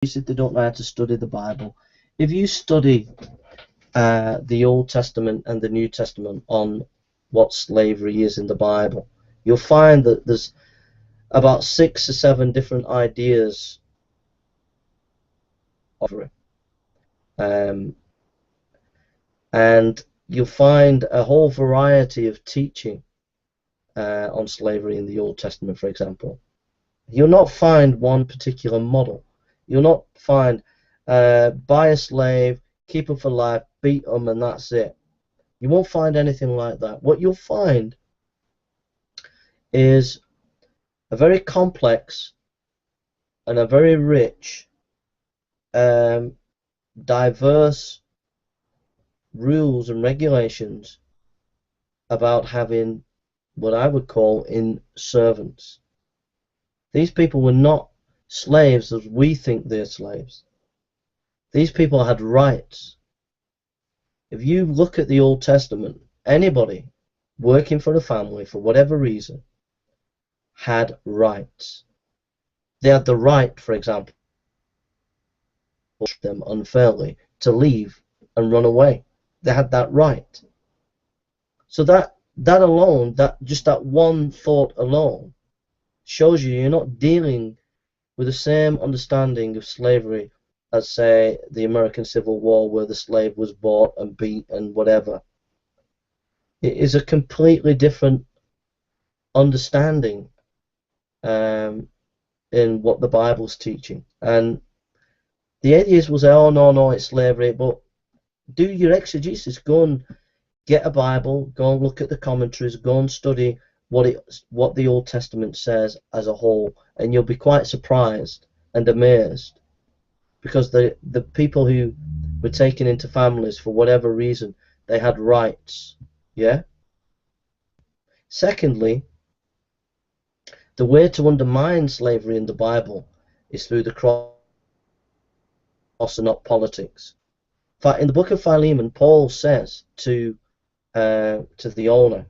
if they don't know how to study the Bible. If you study the Old Testament and the New Testament on what slavery is in the Bible, you'll find that there's about 6 or 7 different ideas of it. And you'll find a whole variety of teaching on slavery in the Old Testament, for example. You'll not find one particular model. You'll not find buy a slave, keep them for life, beat them, and that's it. You won't find anything like that. What you'll find is a very complex and a very rich, diverse rules and regulations about having what I would call servants. These people were not slaves as we think they're slaves. These people had rights. If you look at the Old Testament, anybody working for a family for whatever reason had rights. They had the right, for example, them unfairly to leave and run away. They had that right. So that alone, just that one thought alone, shows you're not dealing with the same understanding of slavery as, say, the American Civil War, where the slave was bought and beat and whatever. It is a completely different understanding in what the Bible's teaching. And the atheist will say, oh, no, it's slavery, but do your exegesis. Go and get a Bible, go and look at the commentaries, go and study what the Old Testament says as a whole, and you'll be quite surprised and amazed, because the people who were taken into families for whatever reason, they had rights. Yeah. Secondly, the way to undermine slavery in the Bible is through the cross and not politics. In fact, in the book of Philemon, Paul says to the owner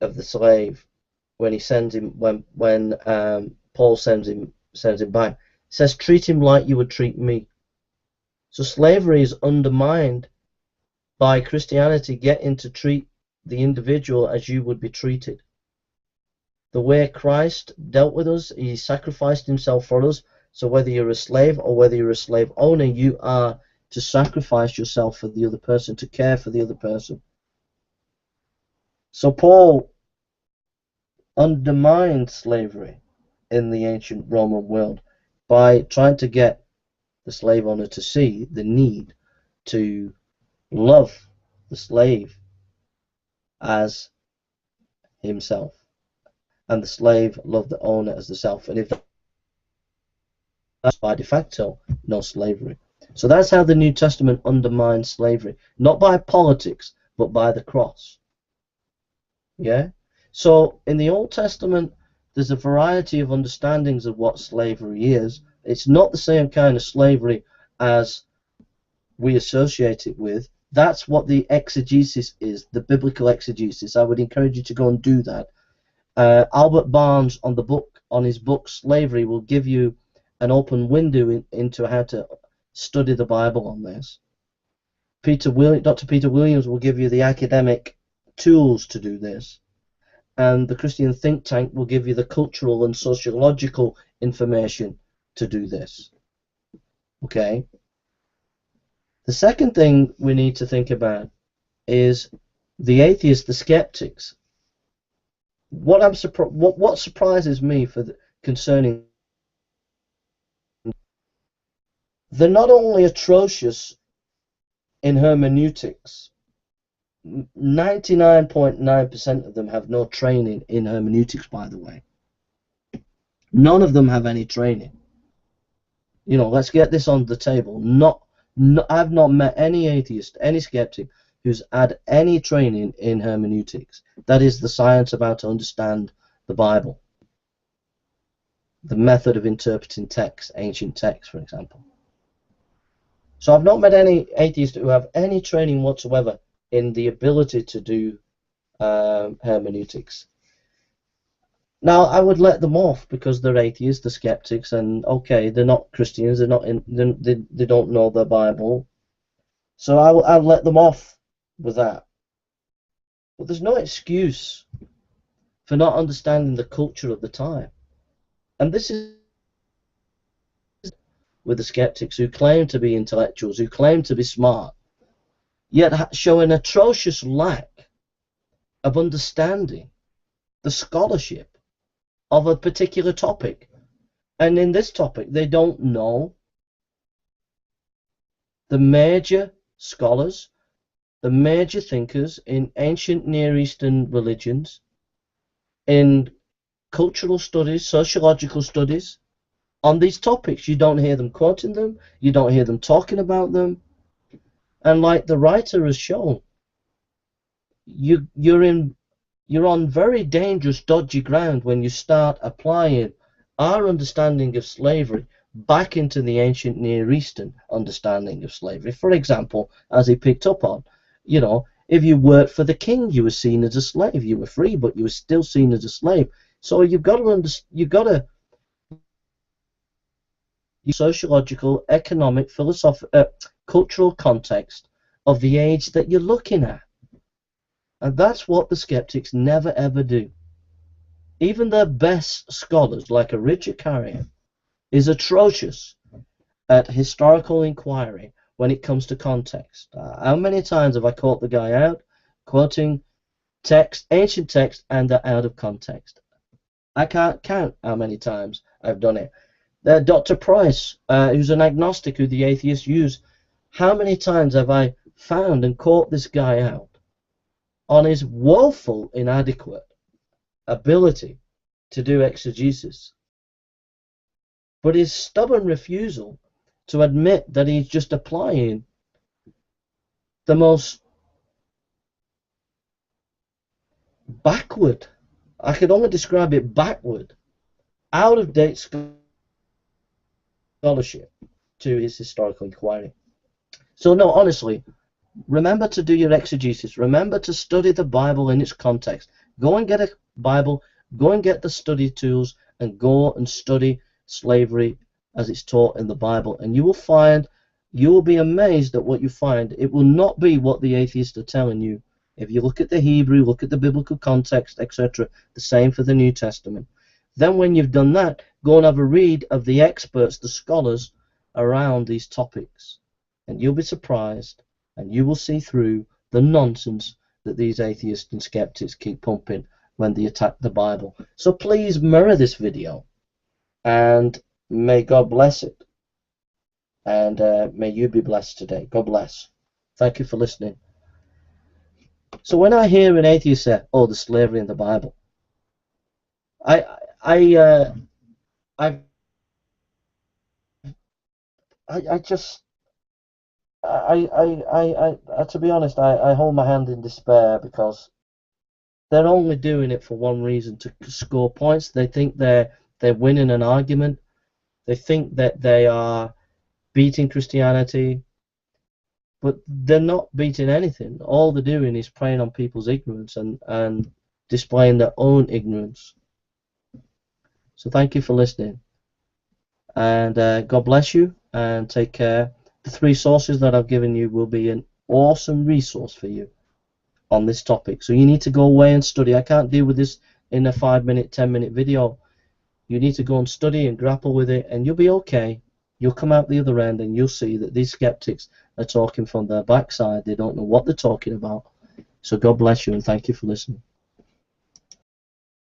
of the slave, when he sends him, when Paul sends him back, he says, treat him like you would treat me. So slavery is undermined by Christianity getting to treat the individual as you would be treated. The way Christ dealt with us, he sacrificed himself for us. So whether you're a slave or whether you're a slave owner, you are to sacrifice yourself for the other person, to care for the other person. So Paul undermined slavery in the ancient Roman world by trying to get the slave owner to see the need to love the slave as himself, and the slave love the owner as the self. And if that's by de facto, no slavery. So that's how the New Testament undermines slavery, not by politics, but by the cross. Yeah. So in the Old Testament, there's a variety of understandings of what slavery is. It's not the same kind of slavery as we associate it with. That's what the exegesis is, the biblical exegesis. I would encourage you to go and do that. Albert Barnes, on his book Slavery, will give you an open window into how to study the Bible on this. Dr. Peter Williams will give you the academic tools to do this, and the Christian think tank will give you the cultural and sociological information to do this. Okay. The second thing we need to think about is the atheists, the skeptics. What surprises me concerning, they're not only atrocious in hermeneutics. 99.9% of them have no training in hermeneutics, by the way. None of them have any training. You know, let's get this on the table. I've not met any atheist, any skeptic who's had any training in hermeneutics. That is the science of how to understand the Bible. The method of interpreting text, ancient texts, for example. So I've not met any atheists who have any training whatsoever in the ability to do hermeneutics. Now, I would let them off because they're atheists, they're skeptics, and okay, they're not Christians, they're not they don't know their Bible, so I'll let them off with that. But there's no excuse for not understanding the culture of the time, and this is with the skeptics who claim to be intellectuals, who claim to be smart, yet show an atrocious lack of understanding the scholarship of a particular topic. And in this topic, they don't know the major scholars, the major thinkers in ancient Near Eastern religions, in cultural studies, sociological studies, on these topics. You don't hear them quoting them, you don't hear them talking about them. And like the writer has shown, you're on very dangerous, dodgy ground when you start applying our understanding of slavery back into the ancient Near Eastern understanding of slavery. For example, as he picked up on, you know, if you worked for the king, you were seen as a slave. You were free, but you were still seen as a slave. So you've got to sociological, economic, philosophical, cultural context of the age that you're looking at. And that's what the skeptics never ever do. Even their best scholars, like a Richard Carrier, is atrocious at historical inquiry when it comes to context. How many times have I caught the guy out quoting text, ancient text, and they're out of context? I can't count how many times I've done it. Dr. Price, who's an agnostic who the atheists use, how many times have I found and caught this guy out on his woeful inadequate ability to do exegesis, but his stubborn refusal to admit that he's just applying the most backward, I could only describe it backward, out-of-date scholarship to his historical inquiry. So no, honestly, remember to do your exegesis. Remember to study the Bible in its context. Go and get a Bible, go and get the study tools, and go and study slavery as it's taught in the Bible. And you will be amazed at what you find. It will not be what the atheists are telling you. If you look at the Hebrew, look at the biblical context, etc., the same for the New Testament. Then when you've done that, go and have a read of the experts, the scholars around these topics. And you'll be surprised, and you will see through the nonsense that these atheists and skeptics keep pumping when they attack the Bible. So please mirror this video, and may God bless it. And may you be blessed today. God bless. Thank you for listening. So when I hear an atheist say, "Oh, the slavery in the Bible," to be honest, I hold my hand in despair, because they're only doing it for one reason: to score points. They think they're winning an argument. They think that they are beating Christianity, but they're not beating anything. All they're doing is preying on people's ignorance and displaying their own ignorance. So thank you for listening, and God bless you, and take care. The 3 sources that I've given you will be an awesome resource for you on this topic. So you need to go away and study. I can't deal with this in a 5-minute, 10-minute video. You need to go and study and grapple with it, and you'll be okay. You'll come out the other end, and you'll see that these skeptics are talking from their backside. They don't know what they're talking about. So God bless you, and thank you for listening.